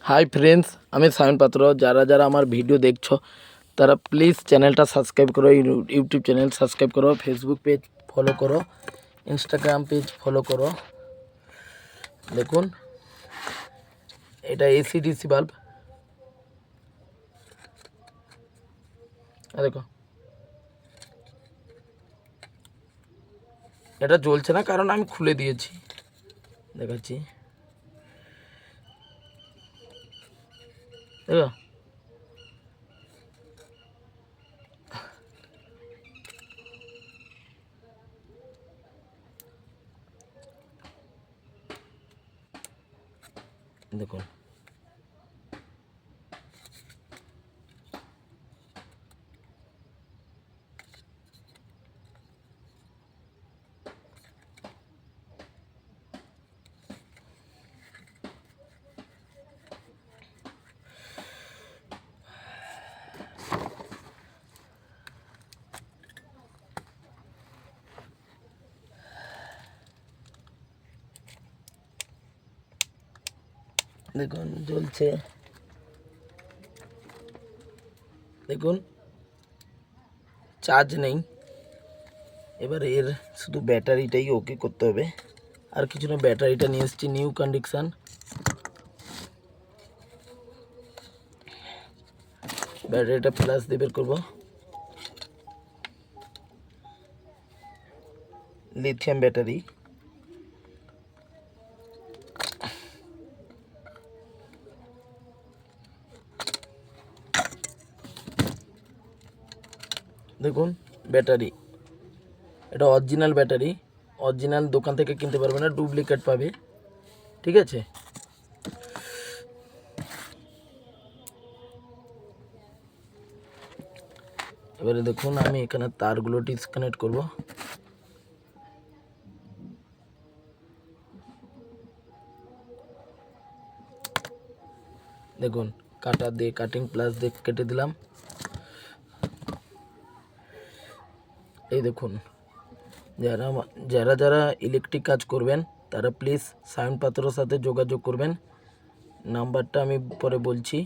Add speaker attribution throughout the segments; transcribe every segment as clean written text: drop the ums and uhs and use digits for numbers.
Speaker 1: Hi friends, আমি সায়ন পাত্র। যারা যারা আমার ভিডিও দেখছো তারা প্লিজ চ্যানেলটা সাবস্ক্রাইব করো, ইউটিউব চ্যানেল সাবস্ক্রাইব করো, ফেসবুক পেজ ফলো করো, ইনস্টাগ্রাম পেজ ফলো করো। দেখুন, এটা এসি ডিসি বাল্ব। দেখো, এটা জ্বলছে না কারণ আমি খুলে দিয়েছি। দেখাচ্ছি, দেখো দেখুন, দেখুন জ্বলছে। দেখুন, চার্জ নেই। এবার এর শুধু ব্যাটারিটাই ওকে করতে হবে, আর কিছু না। ব্যাটারিটা নিয়ে এসেছি নিউ কন্ডিশন। ব্যাটারিটা প্লাস দিয়ে বের করবো। Lithium battery. দেখুন ব্যাটারি, এটা অরিজিনাল ব্যাটারি। অরিজিনাল দোকান থেকে কিনতে পারবে না, ডুপ্লিকেট পাবে। ঠিক আছে, এবারে দেখুন আমি এখানে তারগুলো ডিসকানেক্ট করব। দেখুন, কাটা দিয়ে কাটিং প্লাস দিয়ে কেটে দিলাম। এই দেখুন, যারা যারা যারা ইলেকট্রিক কাজ করবেন তারা প্লিজ সায়ন পাত্রর সাথে যোগাযোগ করবেন। নাম্বারটা আমি পরে বলছি।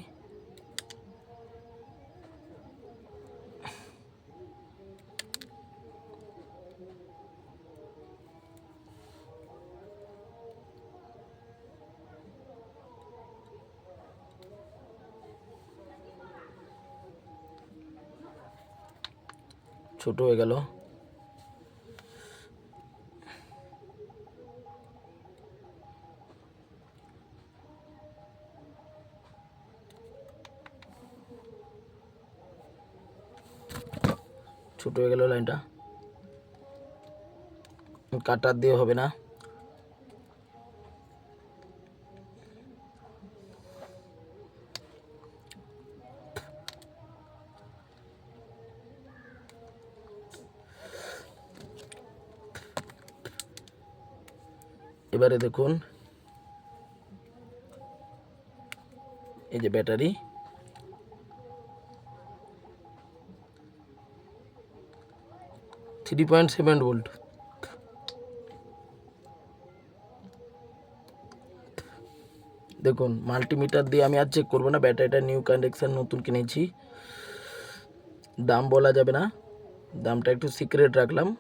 Speaker 1: ছোট হয়ে গেল। ছোট হয়ে গেল লাইনটা, কাটার দিয়ে হবে না। এবারে দেখুন, এই যে ব্যাটারি, 3.7 ভোল্ট। দেখুন, মাল্টিমিটার দিয়ে আমি আর চেক করবো না। ব্যাটারিটা নিউ কানেকশন, নতুন কিনেছি। দাম বলা যাবে না, দামটা একটু সিক্রেট রাখলাম।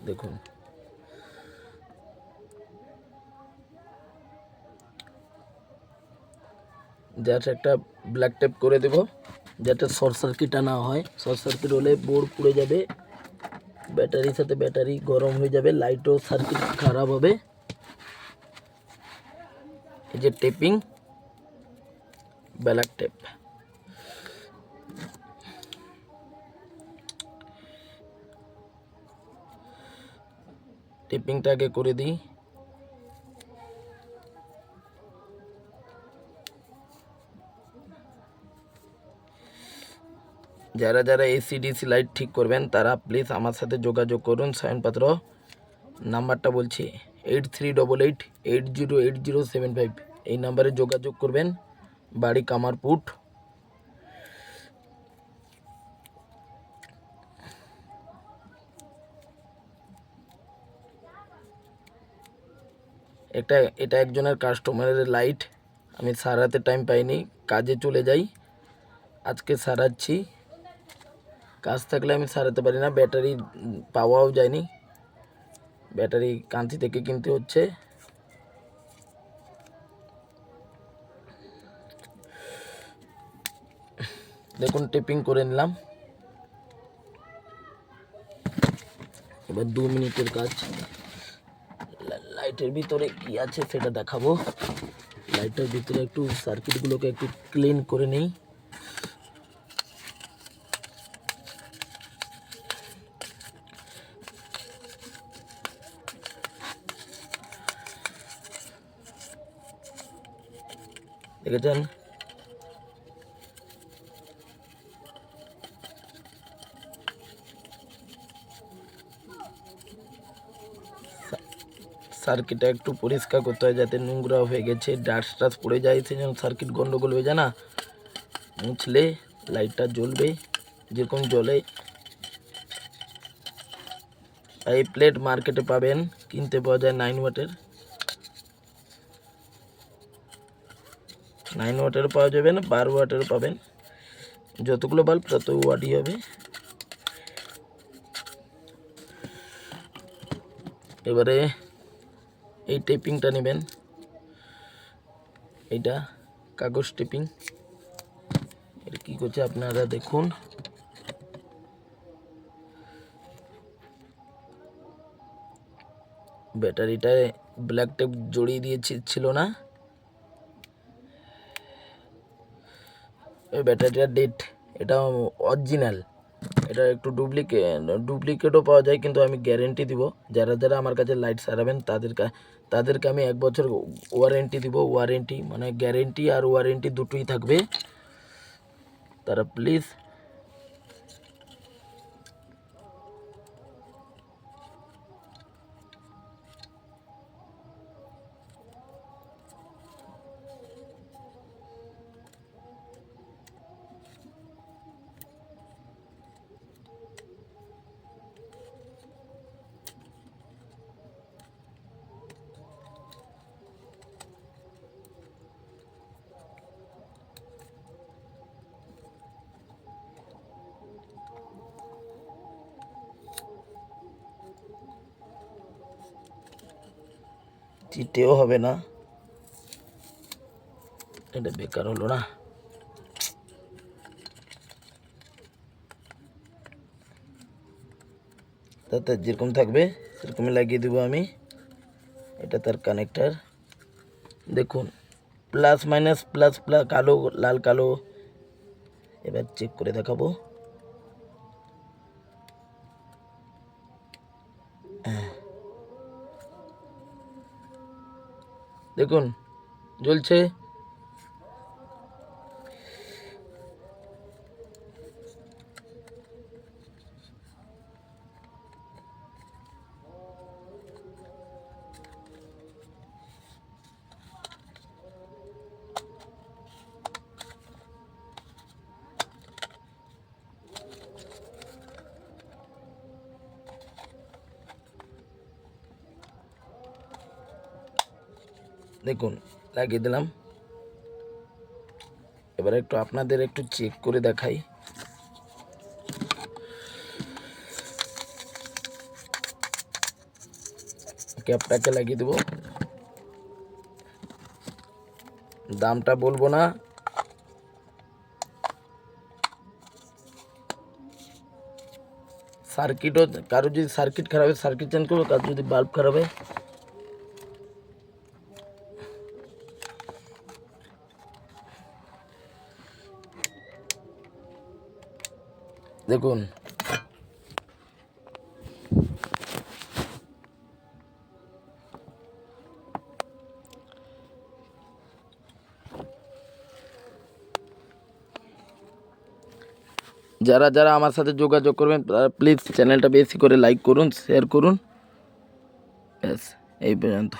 Speaker 1: দেখুন, জাস্ট একটা ব্ল্যাক টেপ করে দেব যাতে শর্ট সার্কিট না হয়। শর্ট সার্কিট হলে বোর্ড পুড়ে যাবে, ব্যাটারির সাথে ব্যাটারি গরম হয়ে যাবে, লাইটও সার্কিট খারাপ হবে। এই যে টেপিং, ব্ল্যাক টেপ। টেপিংটা আগে করে দিই। যারা যারা এসি ডিসি লাইট ঠিক করবেন তারা প্লিজ আমার সাথে যোগাযোগ করুন। সায়ন পাত্র, নাম্বারটা বলছি 8388808075। এই নাম্বারে যোগাযোগ করবেন। বাড়ি কামারপুট। এটা একজনের কাস্টমারের লাইট। আমি সারাতে টাইম পাইনি, কাজে চলে যাই, আজকে সারাচ্ছি। কাজ থাকলে আমি সারাতে পারি না, ব্যাটারি পাওয়াও যায়নি, ব্যাটারি কান্তি থেকে কিনতে হচ্ছে। দেখুন টেপিং করে নিলাম। এবার 2 মিনিটের কাজ। লাইটের ভিতরে কি আছে সেটা দেখাবো। লাইটের ভিতরে একটু সার্কিটগুলোকে একটু ক্লিন করে নেই। দেখেছেন, সার্কিটটা একটু পরিষ্কার করতে হয়, যাতে নোংরা হয়ে গেছে, ডাস্ট টাস্ট পড়ে যায়, সেই জন্য সার্কিট গন্ডগোল হয়ে যায় না। মুছলে লাইটটা জ্বলবে, যেরকম জ্বলে। এই প্লেট মার্কেটে পাবেন, কিনতে পাওয়া যায় 9 ওয়াটের। 9 ওয়াটেরও পাওয়া যাবে না, 12 ওয়াটেরও পাবেন। যতগুলো বাল্ব তত ওয়াটই হবে। এবারে এই টেপিংটা নেবেন, এইটা কাগজ টেপিং। এটা কী করছে আপনারা দেখুন। ব্যাটারিটায় ব্ল্যাক টেপ জড়িয়ে ছিল না, এই ব্যাটারিটা ডেট, এটা অরিজিনাল। এটা একটু ডুপ্লিকেটও পাওয়া যায়, কিন্তু আমি গ্যারেন্টি দিব, যারা যারা আমার কাছে লাইট সারাবেন তাদেরকে আমি 1 বছর ওয়ারেন্টি দিব। ওয়ারেন্টি মানে গ্যারেন্টি আর ওয়ারেন্টি দুটোই থাকবে। তারা প্লিজ চিটেও হবে না, এটা বেকার হলো না। তাতে যেরকম থাকবে সেরকমই লাগিয়ে দেবো আমি। এটা তার কানেক্টার, দেখুন প্লাস মাইনাস, প্লাস প্লাস, কালো লাল কালো। এবার চেক করে দেখাবো। দেখুন জ্বলছে। দেখুন লাগিয়ে দিলাম। এবার একটু আপনাদের একটু চেক করে দেখাই। ক্যাপটাকে লাগিয়ে দেবো, দামটা বলবো না। সার্কিটও, কারো যদি সার্কিট খারাপ হয় সার্কিট চেঞ্জ করবো, কারো যদি বাল্ব খারাপ হয়। দেখুন যারা যারা আমার সাথে যোগাযোগ করবেন তারা প্লিজ চ্যানেলটা বেশি করে লাইক করুন, শেয়ার করুন। ব্যাস এই পর্যন্ত।